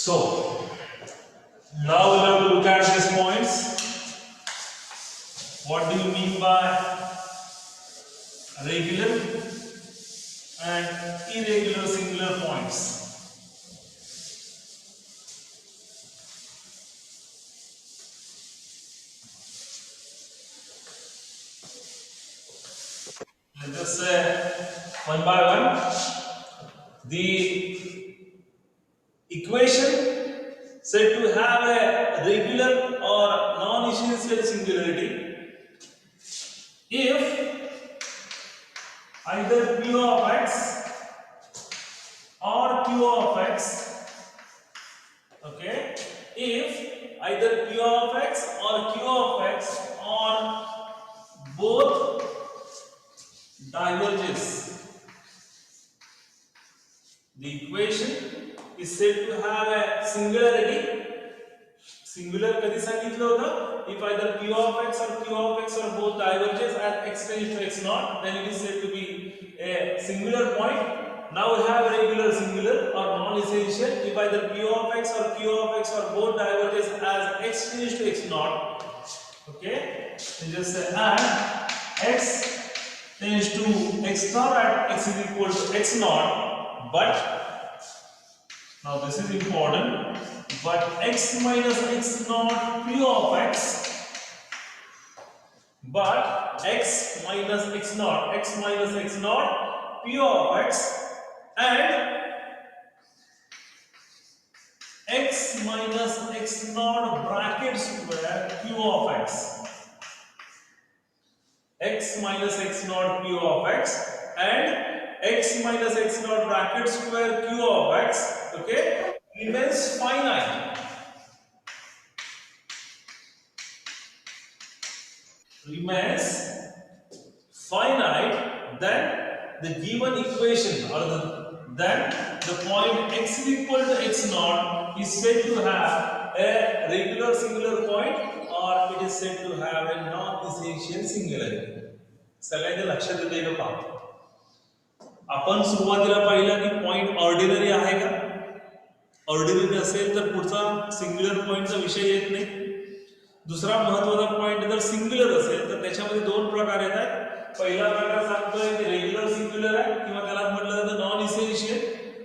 So now we'll have to look at these points. What do you mean by regular and irregular singular points? Let's just say one by one. The equation said to have a regular or non-essential singularity if either P of x or Q of x, okay, if either P of x or Q of x or both diverges. The equation is said to have a singularity. Singular कधी सांगितलं होतं? If either P of x or Q of x or both diverges at x tends to x naught, then it is said to be a singular point. Now we have regular singular or non-essential. If either P of x or Q of x or both diverges as x tends to x naught, okay, then just say and x tends to x naught at x is equal to x naught, but now this is important, but x minus x naught P of x, but x minus x naught P of x and x minus x naught bracket square Q of x. X minus x naught Q of x and x minus x naught bracket square Q of x, okay, remains finite. Then the given equation or then the point x is equal to x naught is said to have a regular singular point or it is said to have a non-essential singularity. सगळ्यांनी लक्षात येईल का? आपण सुरुवातीला पाहिलं की point ordinary आहे का? ऑर्डिनरी असेल तर पुढचा सिंग्युलर पॉइंटचा विषय येत नाही. दुसरा महत्त्वाचा पॉइंट जर सिंग्युलर असेल तर त्याच्यामध्ये दोन प्रकार येतात. पहिला प्रकार सांगतोय की रेग्युलर सिंग्युलर आहे किंवा त्याला म्हटलं जातं नॉन इसेन्शियल.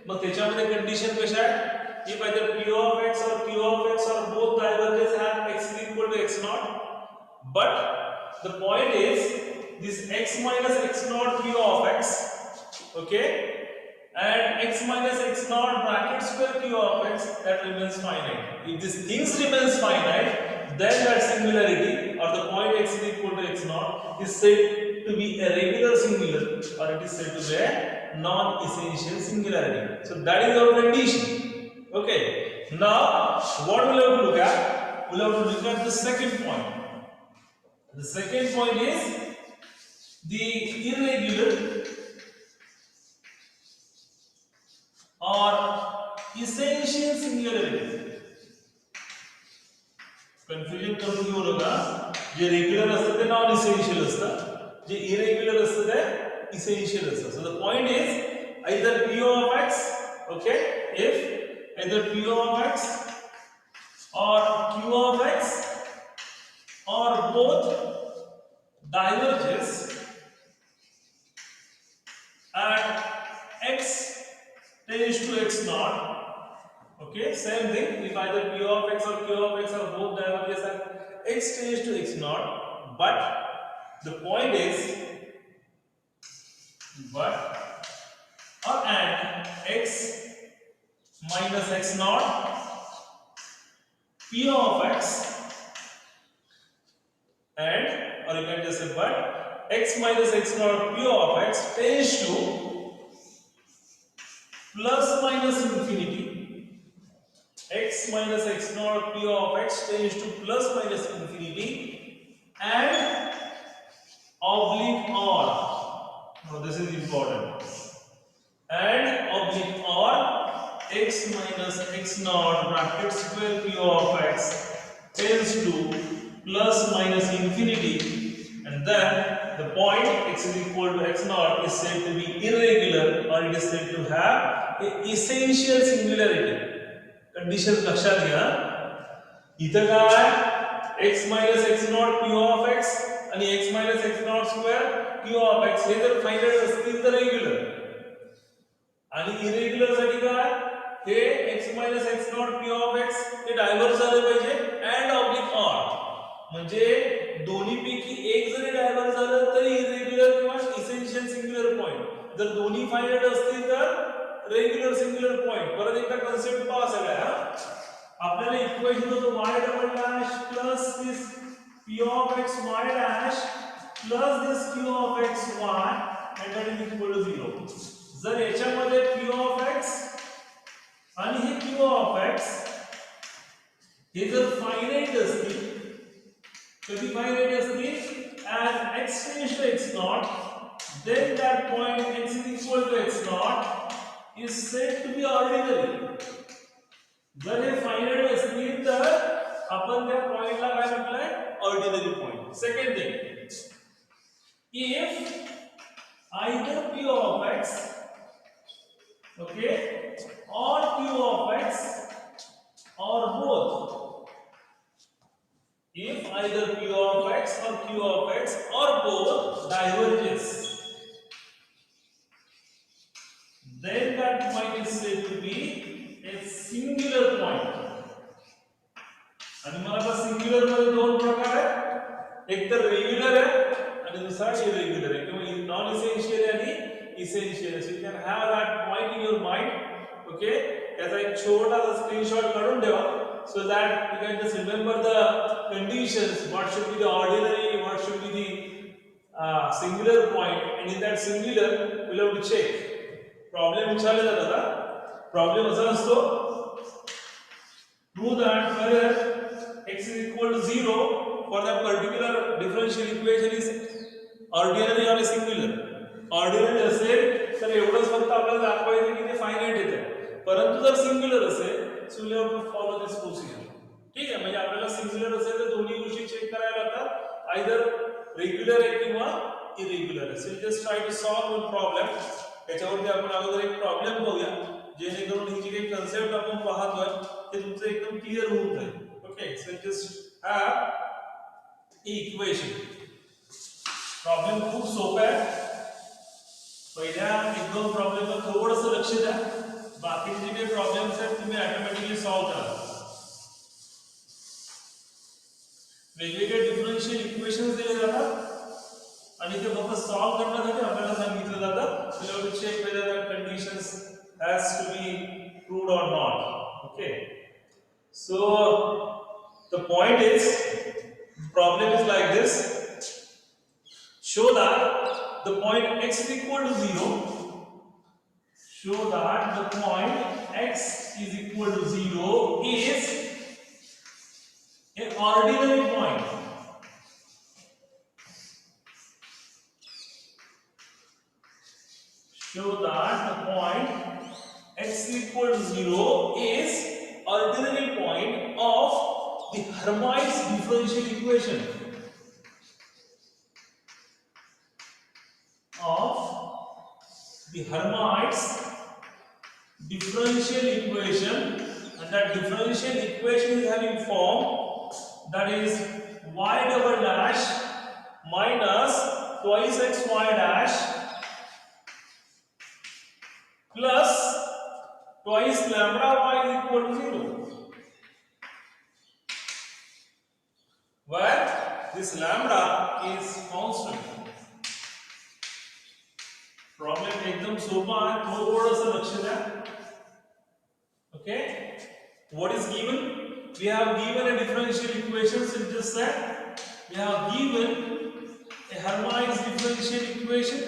मग त्याच्यामध्ये कंडिशन कशा आहे? if either P of x or Q of x or both diverges at x is equal to x naught, but the point is this x minus x naught Q of x, okay, and x minus x naught bracket square Q of x, that remains finite. If these things remains finite, then that singularity or the point x is equal to x naught is said to be a regular singular or it is said to be a non-essential singularity. So that is our condition. Okay. Now what we'll have to look at? We'll have to look at the second point. The second point is the irregular or essential singularity. Confusion करून घेऊ नका. जे regular असतं ते non essential असतं, जे irregular असतं ते essential असतं. So the point is either P of x, okay, if either P of x or Q of x or both diverges at x tends to x naught, okay, same thing, if either P of x or Q of x or both diverges at x tends to x naught, but the point is and x minus x naught P of x and or you can just say but x minus x naught P of x tends to plus minus infinity. X minus x naught P of x tends to plus minus infinity and oblique or, now this is important, and oblique or x minus x naught bracket square Q of x tends to plus minus infinity, and then the point x is equal to x naught is said to be irregular or it is said to have an essential singularity. Condition लक्षात घ्या. इथं काय x minus x naught q of x आणि x minus x naught square q of x हे जर final असतील तर regular आणि इरेग्युलर साठी काय हे x minus x naught q of x हे डायव्हर्ज झाले पाहिजे अँड ऑब्लिक ऑर म्हणजे दोन्हीपैकी एक जरी डायव्हर्ज झालं तरी इरेग्युलर किंवा इसेन्शियल सिंग्युलर पॉइंट जर दोन्ही फायनल असतील तर रेग्युलर सिंग्युलर पॉइंट. परत एकदा कन्सेप्ट पहा सगळ्या. आपल्याला इक्वेशन होतं y double dash plus this p of x y dash plus this q of x y and that is equal to 0. जर याच्यामध्ये p of x आणि हे q of x हे जर फायनाइट असतील कधी फायनाइट असतील as x tends to x naught then that point x is equal to x naught is said to be ordinary. जर हे finite असतील तर आपण त्या पॉइंटला काय म्हटलंय ordinary point. Second thing if either p of x okay or q of x or both if either p of x or q of x or both diverges then that point is said to be a singular point. आणि मला आता singular मध्ये दोन प्रकार आहेत एक तर regular आहे आणि दुसरा इरेग्युलर आहे किंवा नॉन इसेन्शियल आणि essential. So you can have that point in your mind. Okay याचा एक छोटासा स्क्रीनशॉट काढून ठेवा so that you can just remember the conditions what should be the ordinary what should be the singular point and in that singular we'll have to check problem विचारले जातात. आता problem असा असतो prove that whether x is equal to 0 for that particular differential equation is ordinary or singular. ordinary असेल तर एवढंच फक्त आपल्याला दाखवायचं की ते फायनाइट येते परंतु जर सिंग्युलर असेल so we have to follow this procedure. ठीक आहे म्हणजे आपल्याला सिंग्युलर असेल तर दोन्ही गोष्टी चेक करायला लागतात आयदर रेग्युलर आहे किंवा इरेग्युलर आहे. So just try to solve one problem. त्याच्यावरती आपण अगोदर एक प्रॉब्लेम पाहूया जेणेकरून ही जी काही कन्सेप्ट आपण पाहतोय ते तुमचं एकदम क्लिअर होऊन जाईल. Okay so just have equation. Problem खूप सोपा आहे. पहिल्या एक दोन प्रॉब्लेमला थोडंसं लक्ष द्या बाकीचे जे काही प्रॉब्लेम्स आहेत तुम्ही ऑटोमॅटिकली सॉल्व्ह करा. वेगवेगळे डिफरन्शियल इक्वेशन्स दिले जातात आणि ते फक्त सॉल्व्ह करण्यासाठी आपल्याला सांगितलं जातं. So you have to check whether the conditions has to be proved or not. Okay so the point is problem is like this. show that the point x is equal to 0 show that the point x is equal to 0 is an ordinary point. Show that the point x is equal to 0 is ordinary point of the Hermite's differential equation. Of the Hermite's differential equation and that differential equation is having form that is y double dash minus twice xy dash plus twice lambda y is equal to 0 where this lambda is constant. Problem एकदम सोपा आहे थोडंसं लक्ष द्या. Okay what is given we have given a differential equation. So just that we have given a Hermite's differential equation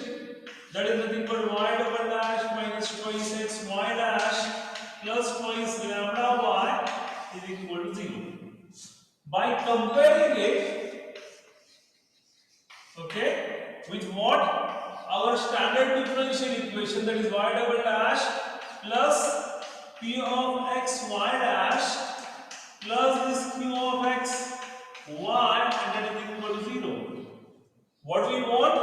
that is nothing but y double dash minus twice x y dash plus twice lambda y is equal to 0. By comparing it okay with what our standard differential equation that is y double dash plus p of x y dash plus this q of x y and that is equal to 0. What we want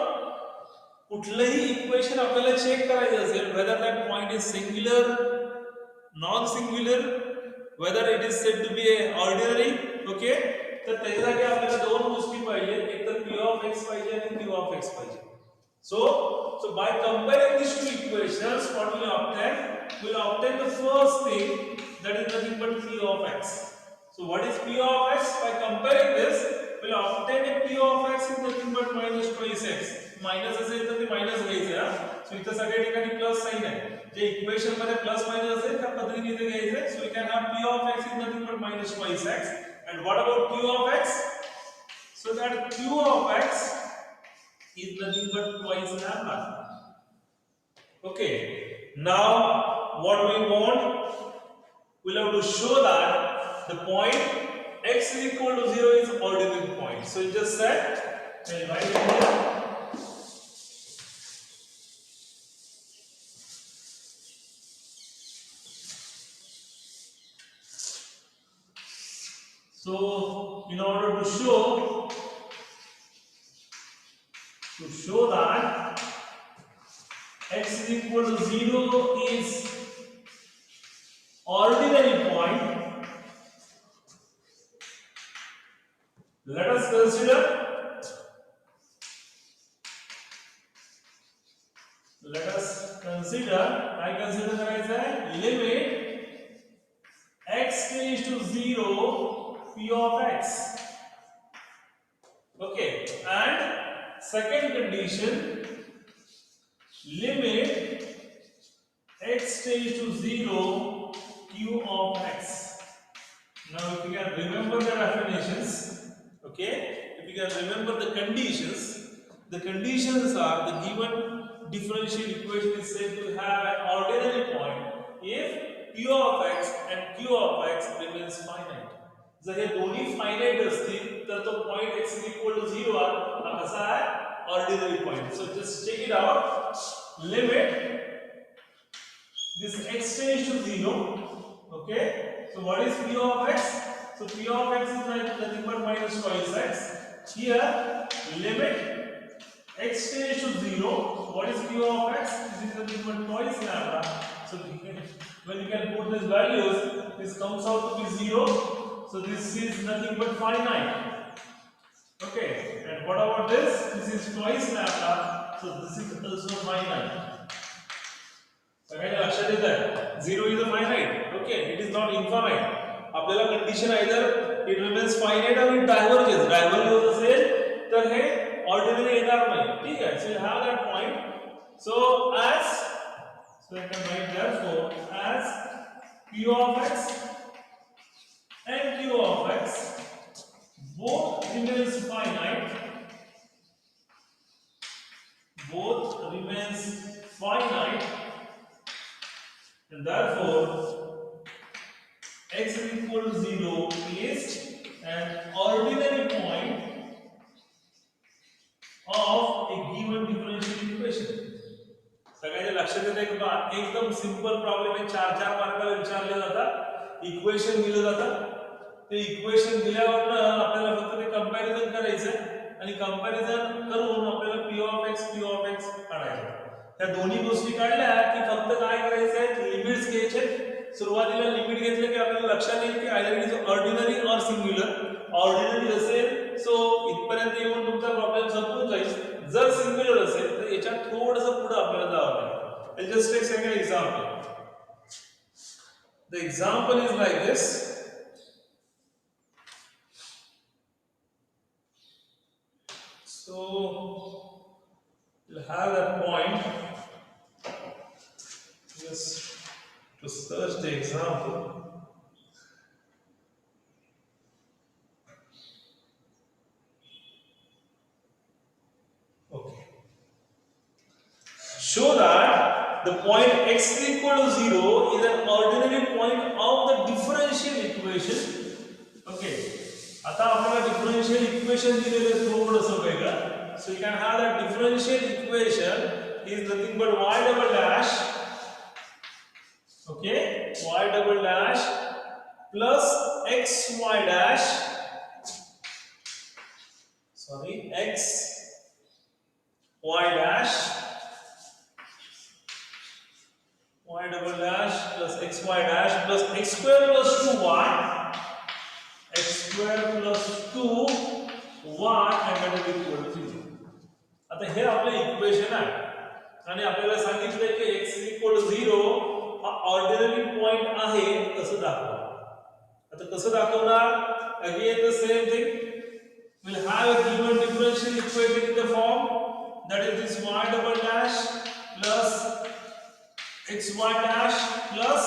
कुठलंही equation आपल्याला check करायचं असेल whether that point is singular non singular whether it is said to be a ordinary. Okay, तर त्याच्यासाठी आपल्याला दोन गोष्टी पाहिजे, एक तर p of x पाहिजे आणि q of x पाहिजे. So by comparing these two equations, what we will obtain? We will obtain the first thing, that is nothing but p of x. So what is p of x? By comparing this, we will obtain a p of x is nothing but minus twice x. Minus असेल तर ते minus घ्यायचं आहे. सो इथे सगळ्या ठिकाणी plus sign आहे. जे इक्वेशन मध्ये प्लस मायनस असेल त्या पद्धतीने इथे घ्यायचं. So we can have p of x is nothing but minus twice x. And what about q of x? So that q of x is nothing but twice lambda. Okay, now what we want, we'll have to show that the point x is equal to 0 is ordinary point. So you just said, and write it here. So in order to show that x is equal to 0 is ordinary point, let us consider I consider करायचं आहे limit x tends to 0 p of x. Okay, and second condition, limit x tends to 0 q of x. Now if you can remember the definitions, okay, if you can remember the conditions are, the given differential equation is said to have an ordinary point if p of x and q of x remains finite. जर हे दोन्ही finite असतील तर तो point x is equal to 0 हा कसा आहे, ordinary point. So just check it out. Limit this x tends to 0. Okay, so what is p of x? So p of x is nothing but minus twice x. Here limit x tends to 0. What is q of x? This is nothing but twice lambda. So when you can put these values, this comes out to be 0. So this is nothing but finite. Okay, and what about this? This is twice lambda. So this is also finite. सगळ्यांना लक्षात येत आहे, 0 is a finite. Okay, it is not infinite. आपल्याला condition either it remains finite or it diverges. Diverges असेल तर हे ordinary येणार नाही. ठीक आहे. So you have that point. So I can write therefore as p of x and q of x both remains finite, and therefore x is equal to 0 is an ordinary point of a given differential equation. सगळ्यांच्या लक्षात येते का? एकदम simple problem आहे. 4 मार्काला विचारले जातात. Equation दिलं जातं. ते इक्वेशन दिल्यावर आपल्याला फक्त ते कंपॅरिझन करायचं आणि कंपॅरिझन करून आपल्याला p of x काढायचं. त्या दोन्ही गोष्टी काढल्या की फक्त काय करायचं आहे, लिमिट्स घ्यायचे. सुरुवातीला लिमिट घेतलं की आपल्याला लक्षात येईल की either it is ordinary or singular. Ordinary असेल सो इथपर्यंत येऊन तुमचा प्रॉब्लेम संपून जाईल. जर सिंग्युलर असेल तर याच्यात थोडंसं पुढे आपल्याला जावं लागेल. I'll just take second example. The example is like this. So we'll have that point. Just to search the example. Okay. Show that the point x is equal to 0 is an ordinary point of the differential equation. Okay. आता आपल्याला differential equation दिलेले थोडंसं वेगळं. So you can have that differential equation is nothing but y double dash, okay, y double dash plus xy dash, x y dash y double dash plus xy dash plus x square plus 2y, x square plus 2y and that is equal to 0. आता हे आपले equation आहे आणि आपल्याला सांगितलंय की x equal to 0 हा ordinary point आहे कसं दाखवा. आता कसं दाखवणार? Again the same thing. We'll have a given differential equation in the form that is this y double dash plus xy dash plus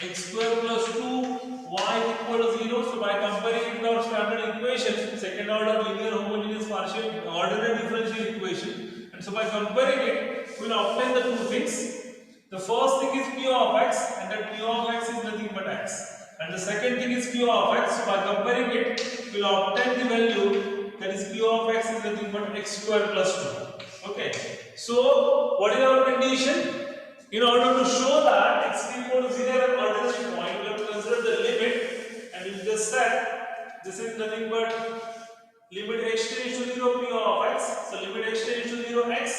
x square plus 2y equal to 0. So by comparing it with our standard equation, second order linear homogeneous partial ordinary differential equation, and so by comparing it, we will obtain the two things. The first thing is p of x, and that p of x is nothing but x. And the second thing is q of x. So by comparing it, we will obtain the value that is q of x is nothing but x square plus 2. Okay. So what is our condition? In order to show that x equal to 0 at ordinary point, we have to consider the limit, and we just said this is nothing but limit x tends to 0 p of x. So limit x tends to 0 x.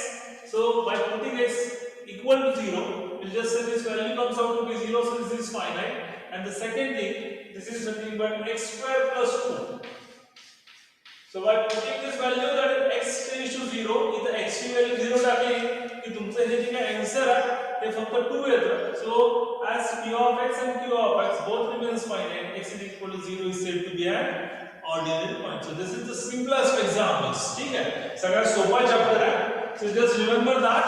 So by putting x equal to 0, we'll just say this value comes out to be 0, so this is finite. And the second thing, this is nothing but x square plus 2. So by putting this value that x tends to 0, इथं x ची value 0 टाकली की तुमचं हे जे काय answer आहे ते फक्त 2 येतं. So as p of x and q of x both remains finite, x is equal to 0 is said to be an ordinary point. So this is the simplest examples. ठीक आहे, सगळ्यात सोपा चॅप्टर आहे. So just remember that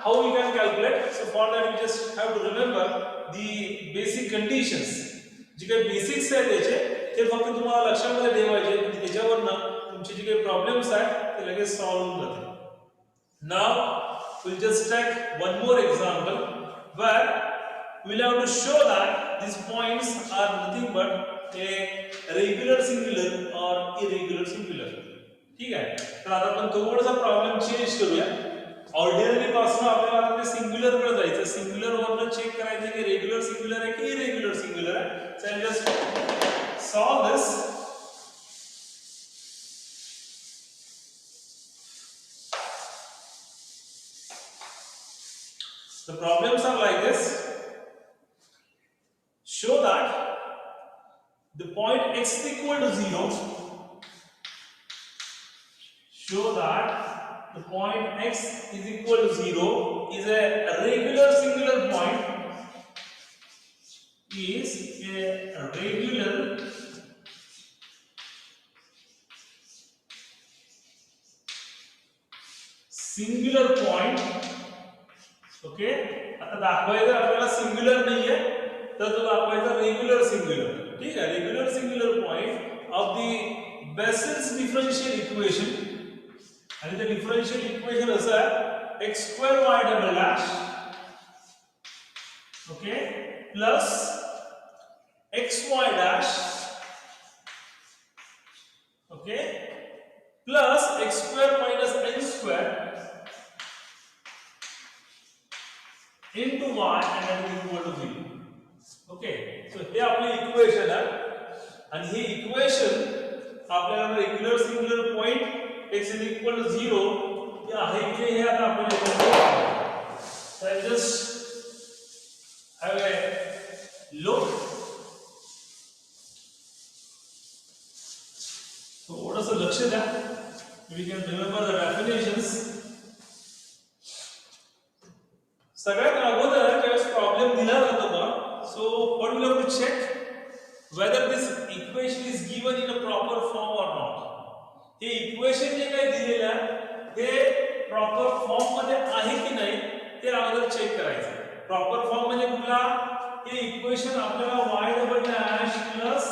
how we can calculate. So for that we just have to remember the basic conditions. जे काही basics आहेत त्याचे ते फक्त तुम्हाला लक्षामध्ये ठेवायचे आणि त्याच्यावरनं तुमचे जे काही प्रॉब्लेम्स आहेत ते लगेच सॉल्व्ह होऊन जातील. Now we'll just take one more example where we'll have to show that these points are nothing but a regular singular or irregular singular. ठीक आहे, तर आता आपण थोडासा प्रॉब्लेम चेंज करूया. ऑर्डिनरी पासून आपल्याला आता ते सिंग्युलर कडे जायचं. सिंग्युलर वरनं चेक करायचं की रेग्युलर सिंग्युलर आहे की इरेग्युलर सिंग्युलर आहे. So I just solve this. The problems are like this. Show that the point x is equal to 0. Show that the point x is equal to 0 is a regular singular point. Is a regular singular point. Okay, आता दाखवायचं आपल्याला singular नाहीये तर तो दाखवायचा regular singular. ठीक आहे, regular singular point of the basis differential equation. आणि ते डिफरन्शियल इक्वेशन असं आहे x square y double dash okay plus xy dash okay plus x square minus n square into y and that is equal to 0. Okay, so हे आपले equation आहे आणि हे equation आपल्याला regular singular point x is equal to 0 हे आहे की हे आता आपण so I just have a look. थोडंसं लक्ष द्या. We can remember the definitions. सगळ्यात अगोदर ज्यावेळेस प्रॉब्लेम दिला जातो बघा, so what we have to check whether this equation is given in a proper form or not. हे इक्वेशन जे काही दिलेलं आहे हे प्रॉपर फॉर्म मध्ये आहे की नाही ते अगोदर चेक करायचं. प्रॉपर फॉर्म म्हणजे कुठला? हे इक्वेशन आपल्याला y double dash plus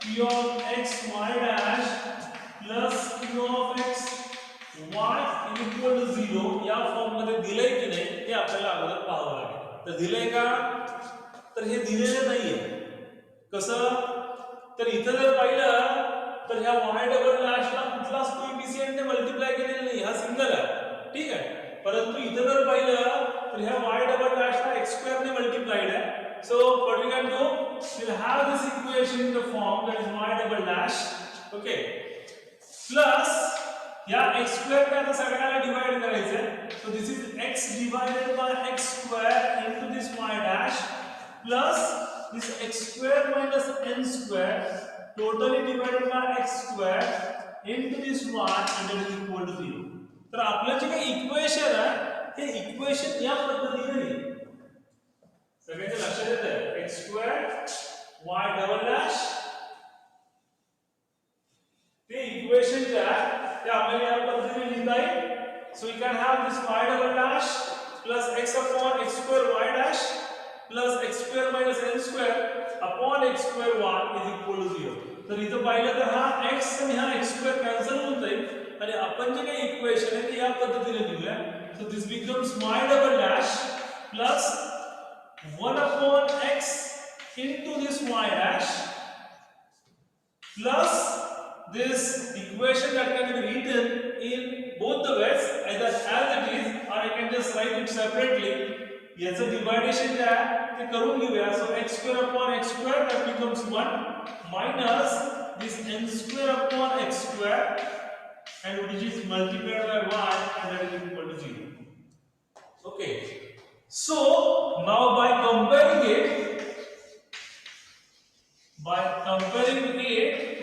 p of x y dash plus q of x y is equal to 0 या फॉर्म मध्ये दिलंय की नाही हे आपल्याला अगोदर पाहावं लागेल. तर दिलंय का? तर हे दिलेलं नाहीये. कसं? तर इथं जर पाहिलं तर ह्या y डबल डॅशला कुठलाच कोएफिशिएंट ने मल्टिप्लाय केलेला नाही, हा सिंगल आहे. ठीक आहे, परंतु इथं जर पाहिलं तर ह्या y डबल डॅशला x स्क्वेअर ने मल्टिप्लाइड आहे. So what we can do, we'll have this equation in the form that is y double dash okay plus या x स्क्वेअर ने आता सगळ्याला डिवाइड करायचं so this is x divided by x square into this y dash plus this x square minus n square totally divided by x square into this y and that is equal to 0. तर आपलं जे काही equation आहे हे equation या पद्धतीने लिहिलं सगळ्यांच्या लक्षात येतं x square y double dash ते इक्वेशन जे आहे ते आपल्याला या पद्धतीने लिहिता येईल so you can have this y double dash plus x upon x square y dash plus x square minus n square upon x square y is equal to 0. तर इथं पाहिलं तर हा x आणि हा x स्क्वेअर कॅन्सल होऊन जाईल आणि आपण जे काही इक्वेशन आहे ते या पद्धतीने लिहूया so this becomes y double dash plus 1 upon x into this y dash plus this equation that can be written in both the ways either as it is or I can just write it separately. याचं डिवाइडेशन जे आहे ते करून घेऊया सो x square upon x square that becomes 1 minus this n square upon x square and which is multiplied by y and that is equal to 0. Okay, so now by comparing it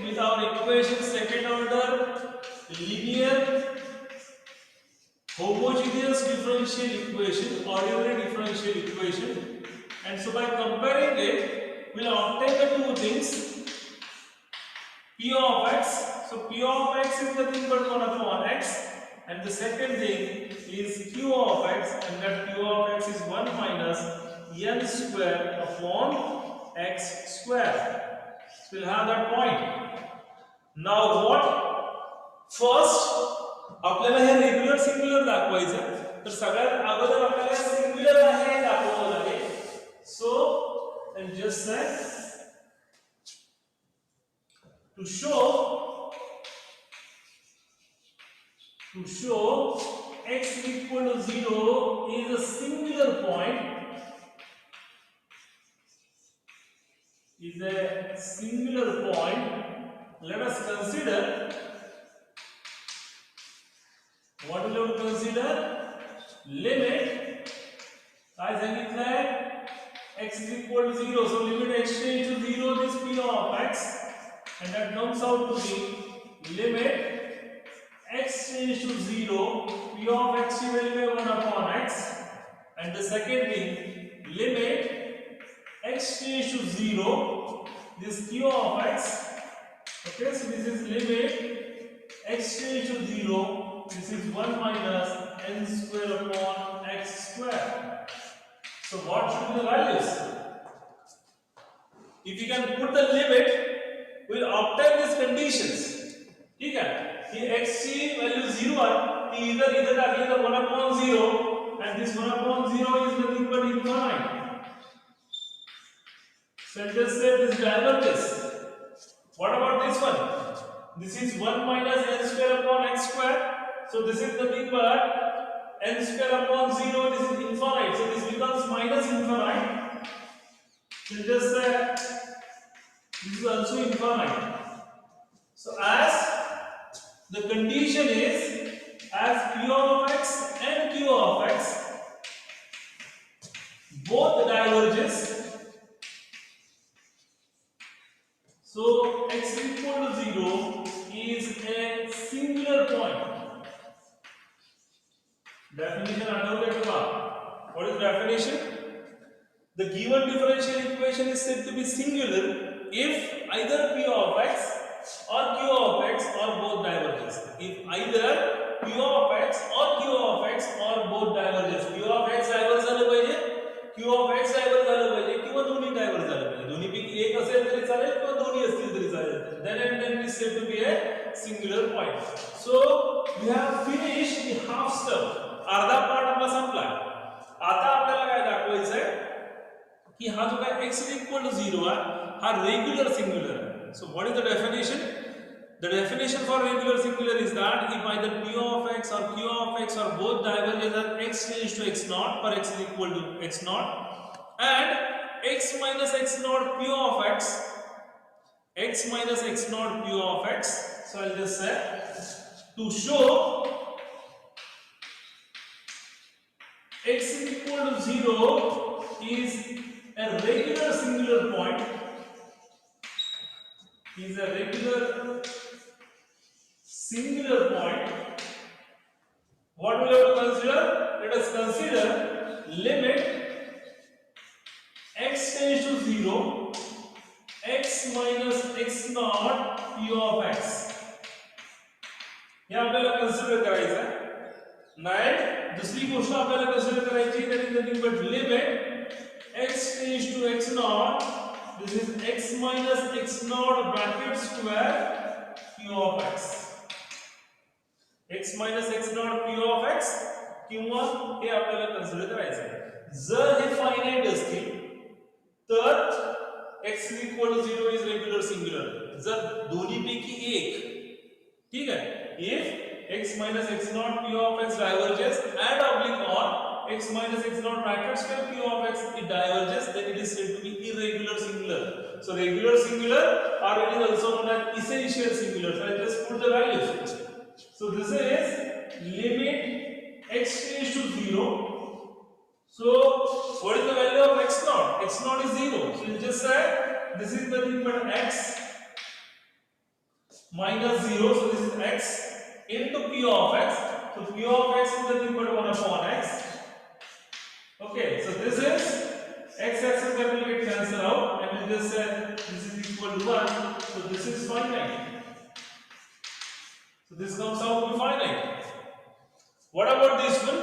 with our equation second order linear homogeneous differential equation, ordinary differential equation, and so by comparing it, we'll obtain the two things p of x. So p of x is nothing but 1 upon x, and the second thing is q of x, and that q of x is 1 minus n square upon x square. So we'll have that point. Now what? First आपल्याला हे regular singular दाखवायचं तर सगळ्यात अगोदर आपल्याला singular आहे हे दाखवावं लागेल so and just say to show x equal to 0 is a singular point let us consider what will you consider limit काय सांगितलंय x is equal to 0 so limit x tends to 0 this p of x and that comes out to be limit x tends to 0 p of x की value है 1 upon x and the second thing limit x tends to 0 this q of x okay so this is limit x tends to 0 this is 1 minus n square upon x square. So what should be the values? If you can put the limit, we'll obtain these conditions. ठीक है? कि x की value 0 है, कि इधर डालिए तो 1 upon 0 and this 1 upon 0 is nothing but infinite. So just say this diverges. What about this one? This is 1 minus n square upon x square. So this is nothing but n square upon 0, this is infinite. So this becomes minus infinite. So just say this is also infinite. So as the condition is as p of x and q of x both diverges. So x equal to 0 is a singular point. Definition what is definition? The given differential equation is said to be singular if either p of x or q of x or both diverges. If either p of x or q of x or both diverges. P of x diverge झालं पाहिजे, q of x diverge झालं पाहिजे किंवा दोन्ही diverge झालं पाहिजे. दोन्ही पैकी एक असेल तरी चालेल किंवा दोन्ही असतील तरी चालेल. Then is said to be a singular point. So we have finished the half step. अर्धा पार्ट आपला संपला. आता आपल्याला काय दाखवायचं आहे की हा जो काय x equal to 0 आहे हा रेग्युलर सिंग्युलर आहे. So what is the definition? The definition for regular singular is that if either p of x or q of x or both diverges at x tends to x naught for x is equal to x naught and x minus x naught p of x minus x naught p of x. So I'll just say To show x is equal to 0 is a regular singular point, is a regular singular point. What we have to consider? Let us consider limit x tends to 0, x minus x naught p of x. हे आपल्याला consider करायचं आहे. नाही दुसरी गोष्ट आपल्याला consider करायची आहे, that is nothing but limit x tends to x naught, this is x minus x naught bracket square p of x. x minus x naught p of x किंवा हे आपल्याला कन्सिडर करायचं आहे. जर हे फायनाइट असतील तर x is equal to 0 is regular singular. जर दोन्ही पैकी एक, ठीक है, if x minus x naught p of x diverges and oblique or x minus x naught bracket square p of x it diverges, then it is said to be irregular singular. So regular singular, or it is also known as essential singular. So I just put the values. So this is limit x tends to 0. So what is the value of x naught? X naught is 0. So you just say this is nothing but x minus 0, so this is x into p of x. So p of x is nothing but 1 upon x. Okay, so this is x axis that will get cancelled out, and we just say this is equal to 1. So this is finite. So this comes out to be finite. What about this one?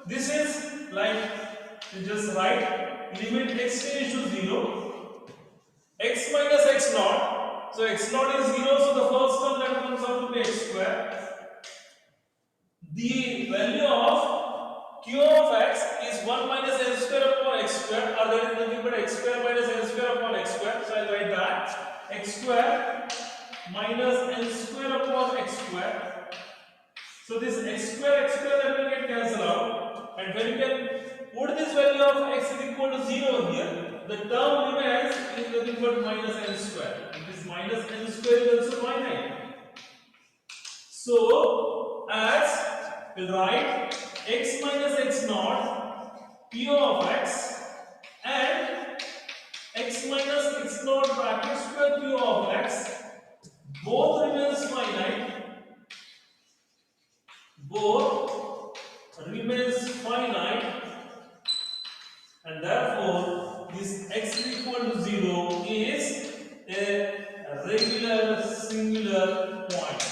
This is like you just write limit x tends to 0, x minus x naught. So x naught is 0, so the first term that comes out to be x square. The value of q of x is 1 minus n square upon x square, or that is nothing but x square minus n square upon x square. So I will write that x square minus n square upon x square. So this x square that will get cancelled out, and when you can put this value of x is equal to 0 here, the term remains is nothing but minus n square. Minus n square is also finite. So as we will write x minus x naught p of x and x minus x naught bracket square p of x both remains finite. Both remains finite, and therefore this x is equal to 0 is a regular singular point.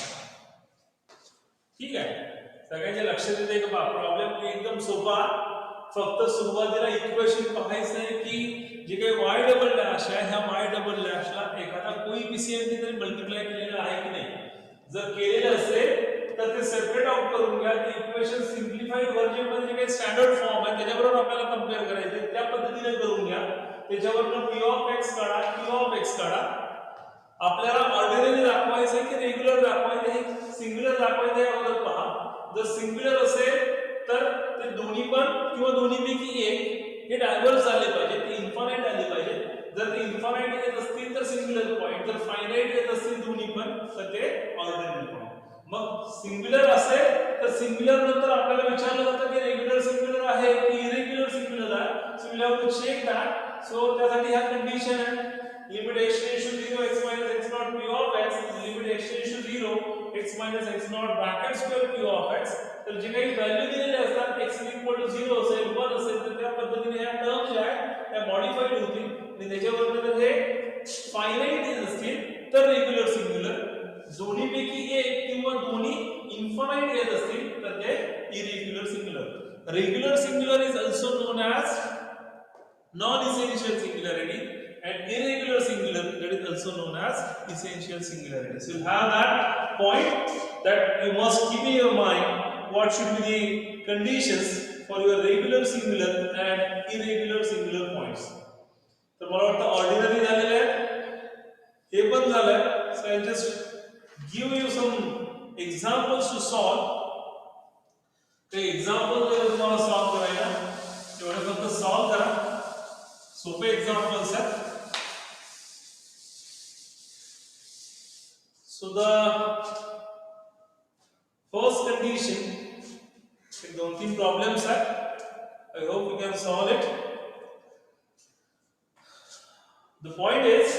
ठीक आहे, सगळ्यांच्या लक्षात येते का problem एकदम सोपा. फक्त सुरुवातीला equation पाहायचं आहे की जे काही y डबल डॅश आहे ह्या y डबल डॅशला एखादा कोइफिशिएंट ने तरी मल्टिप्लाय केलेला आहे की नाही. जर केलेलं असेल तर ते सेपरेट आउट करून घ्या. ते इक्वेशन सिम्प्लिफाईड व्हर्जन मध्ये जे काही स्टँडर्ड फॉर्म आहे त्याच्याबरोबर आपल्याला कंपेअर करायचे, त्या पद्धतीने करून घ्या. त्याच्यावरनं p of x काढा, q of x काढा. आपल्याला ऑर्डिनरी दाखवायचं आहे की रेग्युलर दाखवायचं आहे, सिंग्युलर दाखवायचं आहे अगोदर पहा. जर सिंग्युलर असेल तर ते दोन्ही पण किंवा दोन्हीपैकी एक हे डायव्हर्ज झाले पाहिजे, ते इन्फानाइट आले पाहिजे. जर ते इन्फानाइट येत असतील तर सिंग्युलर पॉइंट, जर फायनाइट येत असतील दोन्ही पण तर ते ऑर्डिनरी पॉइंट. मग सिंग्युलर असेल तर सिंग्युलर नंतर आपल्याला विचारलं जातं की रेग्युलर सिंग्युलर आहे की इरेग्युलर सिंग्युलर आहे. So we have to check that. So त्यासाठी ह्या कंडिशन आहे limit x tends to 0 x minus x naught p of x, limit x tends to 0 x minus x naught bracket square p of x. तर जे काही value दिलेले असतात x is equal to 0 असेल 1 असेल तर त्या पद्धतीने ह्या टर्म ज्या आहेत त्या मॉडिफाईड होतील, आणि त्याच्यावर जर हे फायनाइट असतील तर रेग्युलर सिंग्युलर, दोन्हीपैकी एक किंवा दोन्ही इन्फानाइट येत असतील तर ते irregular singular. Regular singular is also known as non essential singularity, and irregular singular that is also known as essential singularity. So you have that point that you must keep in your mind what should be the conditions for your regular singular and irregular singular points. तर मला वाटतं ordinary झालेलं आहे, हे पण झालंय. So I just give you some examples to solve. ते example जर तुम्हाला सॉल्व करायला तेवढे फक्त सॉल्व करा, सोपे एक्झाम्पल्स आहेत. So the solve it. The point is,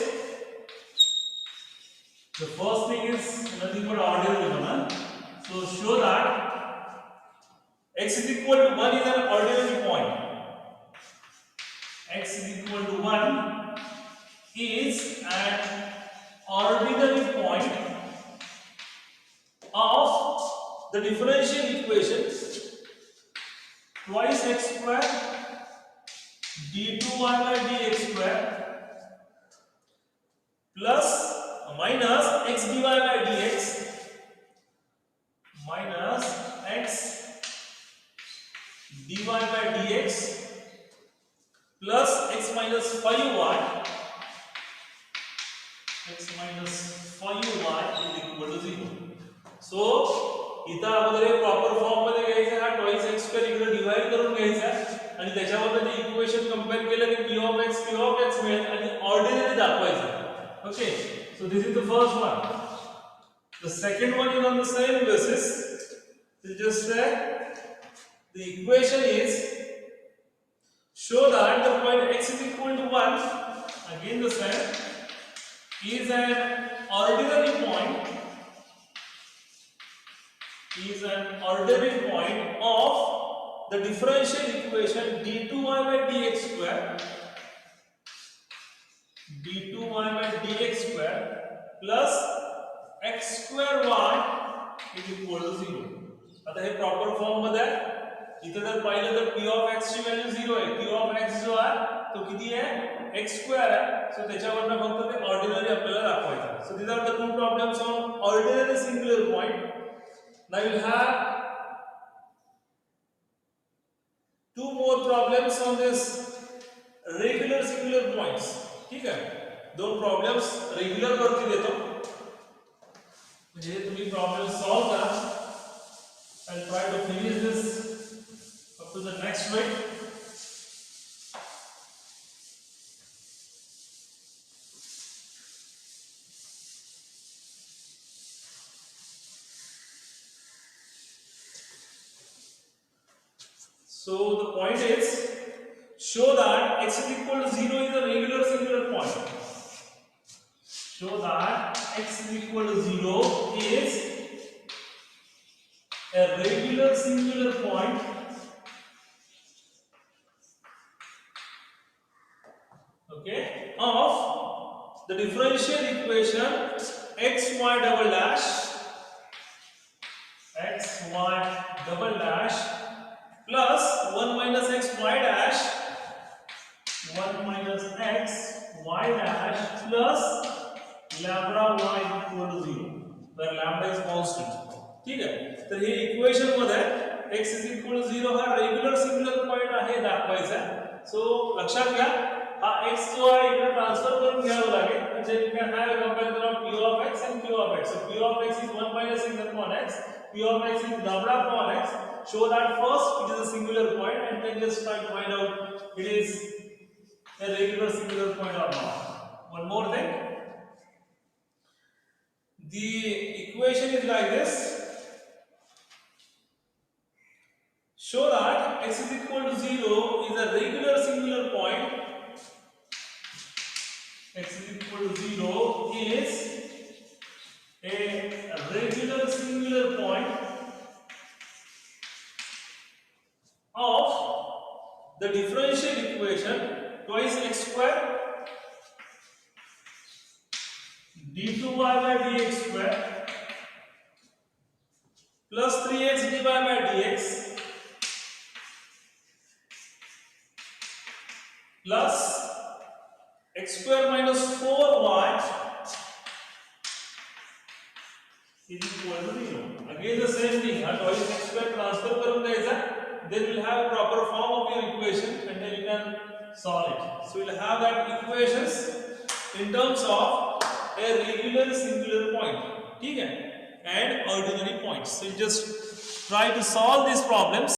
the first thing is nothing but ordinary one. So show that x is equal to 1 is an ordinary point. X is equal to 1 is an ordinary point of the differential equation twice x square d2y by dx square plus minus x dy by dx minus x dy by dx plus x minus 5y is equal to 0. So इथं अगोदर एक proper form मध्ये घ्यायचा हा twice x square इकडे divide करून घ्यायचा आणि त्याच्यावर ते इक्वेशन कंपेअर केलं की p of x मिळेल आणि ऑर्डिनरी दाखवायचा. Okay, so this is the first one. The second one is on the same basis. So just say the equation is show that the point x is equal to 1, again the same, is an ordinary point of the differential equation d2y by dx square plus x square y is equal to 0. आता हे proper form मध्ये आहे. इथे जर पाहिलं तर p of x ची value 0 आहे. p of x जो आहे तो किती आहे x square आहे. सो त्याच्यावरनं फक्त ते ऑर्डिनरी आपल्याला दाखवायचं. सो these are the two problems on ordinary singular point. Now you have two more problems on this regular singular points. ठीक आहे, दोन प्रॉब्लेम्स रेग्युलर वरती देतो म्हणजे तुम्ही प्रॉब्लेम सॉल्व करा. I'll try to finish this up to the next week. So the point is, show that x is equal to 0 is a regular singular point. Show that x is equal to 0 is a regular singular point of the differential equation xy double dash plus 1 minus x y dash plus lambda y equal to 0, where lambda is constant. ठीक आहे, तर हे equation मध्ये x is equal to 0 हा regular singular point आहे दाखवायचा. सो लक्षात घ्या, हा x जो आहे इकडे ट्रान्सफर करून घ्यावा लागेल म्हणजे you can have a comparison of p of x and q of x. So p of x is 1 minus x upon x, p of x is lambda upon x. Show that first it is a singular point and then just try to find out it is a regular singular point or not. One more thing, the equation is like this. Show that x is equal to 0 is a regular singular point. X is equal to 0 is a regular singular point of the differential equation twice x square d2y by dx square plus 3x dy by dx plus x square minus 4y is equal to 0. Again the same thing, twice x square transfer करून द्यायचा, then we'll have a proper form of your equation and then you can solve it. So we'll have that equations in terms of a regular singular point, ठीक है, and ordinary points. So you just try to solve these problems.